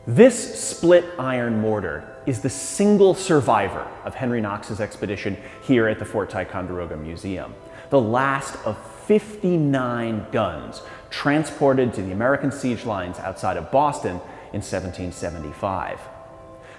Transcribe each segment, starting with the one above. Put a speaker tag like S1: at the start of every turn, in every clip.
S1: This split iron mortar is the single survivor of Henry Knox's expedition here at the Fort Ticonderoga Museum, the last of 59 guns transported to the American siege lines outside of Boston in 1775.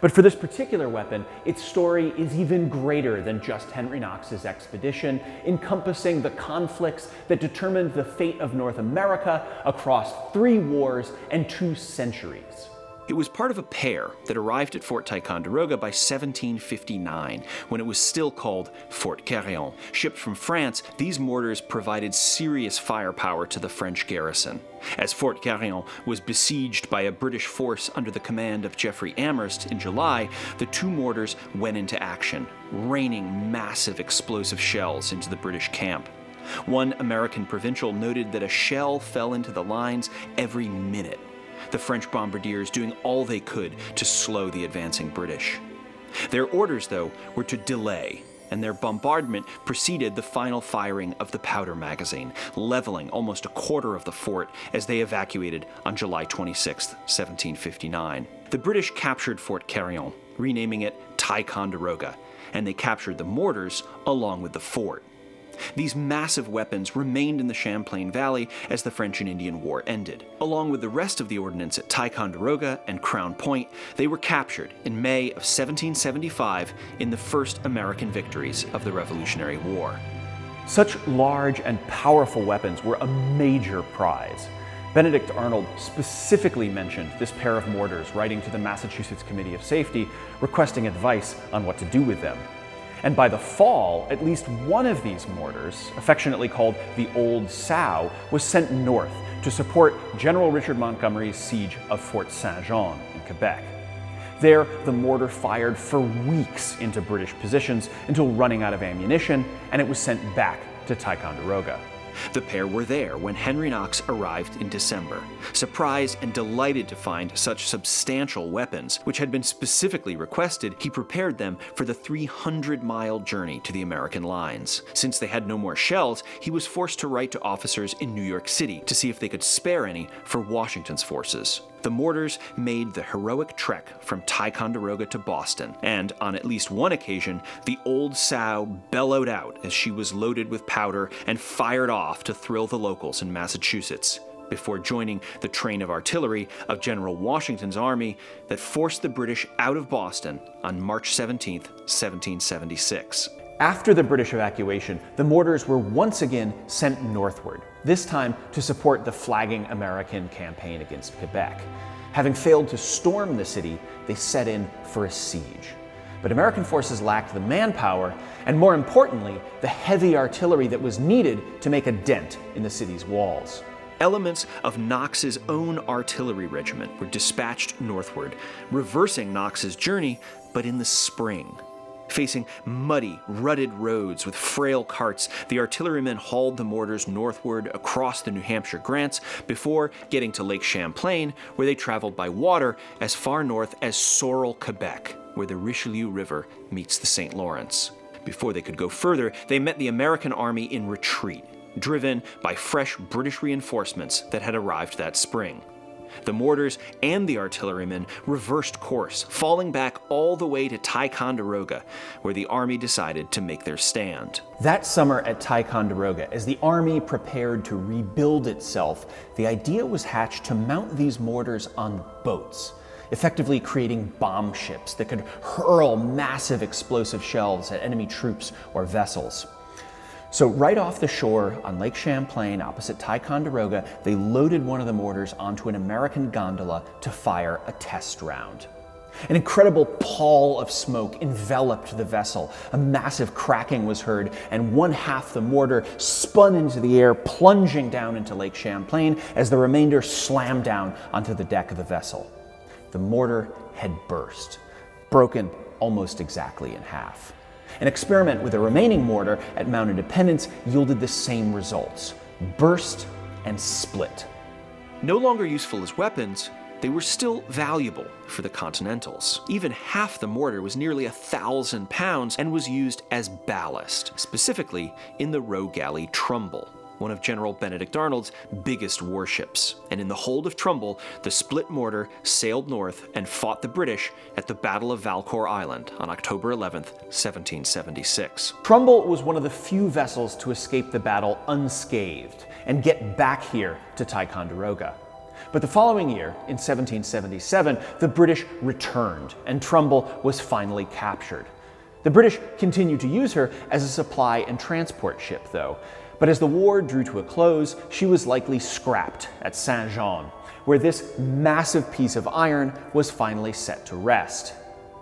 S1: But for this particular weapon, its story is even greater than just Henry Knox's expedition, encompassing the conflicts that determined the fate of North America across 3 wars and 2 centuries.
S2: It was part of a pair that arrived at Fort Ticonderoga by 1759, when it was still called Fort Ticonderoga. Shipped from France, these mortars provided serious firepower to the French garrison. As Fort Ticonderoga was besieged by a British force under the command of Geoffrey Amherst in July, the 2 mortars went into action, raining massive explosive shells into the British camp. One American provincial noted that a shell fell into the lines every minute, the French bombardiers doing all they could to slow the advancing British. Their orders, though, were to delay, and their bombardment preceded the final firing of the powder magazine, leveling almost a quarter of the fort as they evacuated on July 26, 1759. The British captured Fort Ticonderoga, renaming it Ticonderoga, and they captured the mortars along with the fort. These massive weapons remained in the Champlain Valley as the French and Indian War ended. Along with the rest of the ordnance at Ticonderoga and Crown Point, they were captured in May of 1775 in the first American victories of the Revolutionary War.
S1: Such large and powerful weapons were a major prize. Benedict Arnold specifically mentioned this pair of mortars, writing to the Massachusetts Committee of Safety, requesting advice on what to do with them. And by the fall, at least one of these mortars, affectionately called the Old Sow, was sent north to support General Richard Montgomery's siege of Fort Saint-Jean in Quebec. There, the mortar fired for weeks into British positions until running out of ammunition, and it was sent back to Ticonderoga.
S2: The pair were there when Henry Knox arrived in December, surprised and delighted to find such substantial weapons, which had been specifically requested. He prepared them for the 300-mile journey to the American lines. Since they had no more shells, he was forced to write to officers in New York City to see if they could spare any for Washington's forces. The mortars made the heroic trek from Ticonderoga to Boston, and on at least one occasion, the Old Sow bellowed out as she was loaded with powder and fired off to thrill the locals in Massachusetts, before joining the train of artillery of General Washington's army that forced the British out of Boston on March 17, 1776.
S1: After the British evacuation, the mortars were once again sent northward, this time to support the flagging American campaign against Quebec. Having failed to storm the city, they set in for a siege. But American forces lacked the manpower, and more importantly, the heavy artillery that was needed to make a dent in the city's walls.
S2: Elements of Knox's own artillery regiment were dispatched northward, reversing Knox's journey, but in the spring. Facing muddy, rutted roads with frail carts, the artillerymen hauled the mortars northward across the New Hampshire grants before getting to Lake Champlain, where they traveled by water as far north as Sorel, Quebec, where the Richelieu River meets the St. Lawrence. Before they could go further, they met the American army in retreat, driven by fresh British reinforcements that had arrived that spring. The mortars and the artillerymen reversed course, falling back all the way to Ticonderoga, where the army decided to make their stand.
S1: That summer at Ticonderoga, as the army prepared to rebuild itself, the idea was hatched to mount these mortars on boats, effectively creating bomb ships that could hurl massive explosive shells at enemy troops or vessels. So right off the shore on Lake Champlain opposite Ticonderoga, they loaded one of the mortars onto an American gondola to fire a test round. An incredible pall of smoke enveloped the vessel. A massive cracking was heard, and one half the mortar spun into the air, plunging down into Lake Champlain as the remainder slammed down onto the deck of the vessel. The mortar had burst, broken almost exactly in half. An experiment with a remaining mortar at Mount Independence yielded the same results: burst and split.
S2: No longer useful as weapons, they were still valuable for the Continentals. Even half the mortar was nearly 1,000 pounds and was used as ballast, specifically in the row galley Trumbull. one of General Benedict Arnold's biggest warships. And in the hold of Trumbull, the split mortar sailed north and fought the British at the Battle of Valcour Island on October 11, 1776.
S1: Trumbull was one of the few vessels to escape the battle unscathed and get back here to Ticonderoga. But the following year, in 1777, the British returned and Trumbull was finally captured. The British continued to use her as a supply and transport ship, though. But as the war drew to a close, she was likely scrapped at Saint-Jean, where this massive piece of iron was finally set to rest,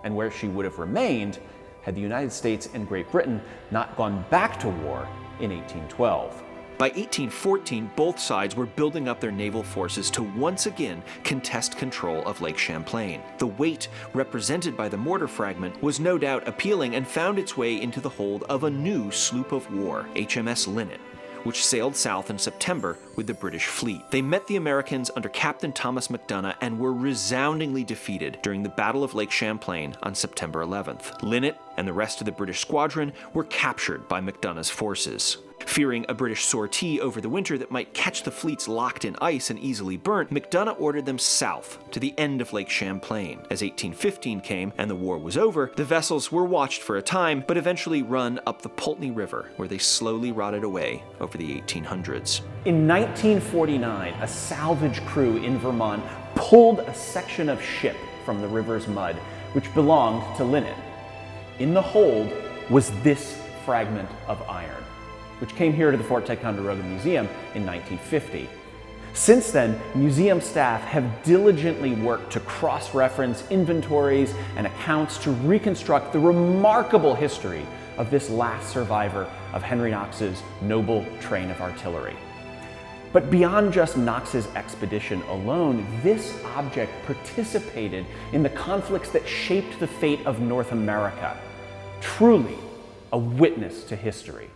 S1: and where she would have remained had the United States and Great Britain not gone back to war in 1812.
S2: By 1814, both sides were building up their naval forces to once again contest control of Lake Champlain. The weight represented by the mortar fragment was no doubt appealing and found its way into the hold of a new sloop of war, HMS Linnet, which sailed south in September with the British fleet. They met the Americans under Captain Thomas MacDonough and were resoundingly defeated during the Battle of Lake Champlain on September 11th. Linnet and the rest of the British squadron were captured by MacDonough's forces. Fearing a British sortie over the winter that might catch the fleets locked in ice and easily burnt, MacDonough ordered them south to the end of Lake Champlain. As 1815 came and the war was over, the vessels were watched for a time, but eventually run up the Pulteney River, where they slowly rotted away over the 1800s.
S1: In 1949, a salvage crew in Vermont pulled a section of ship from the river's mud, which belonged to Linnet. In the hold was this fragment of iron, which came here to the Fort Ticonderoga Museum in 1950. Since then, museum staff have diligently worked to cross-reference inventories and accounts to reconstruct the remarkable history of this last survivor of Henry Knox's noble train of artillery. But beyond just Knox's expedition alone, this object participated in the conflicts that shaped the fate of North America. Truly a witness to history.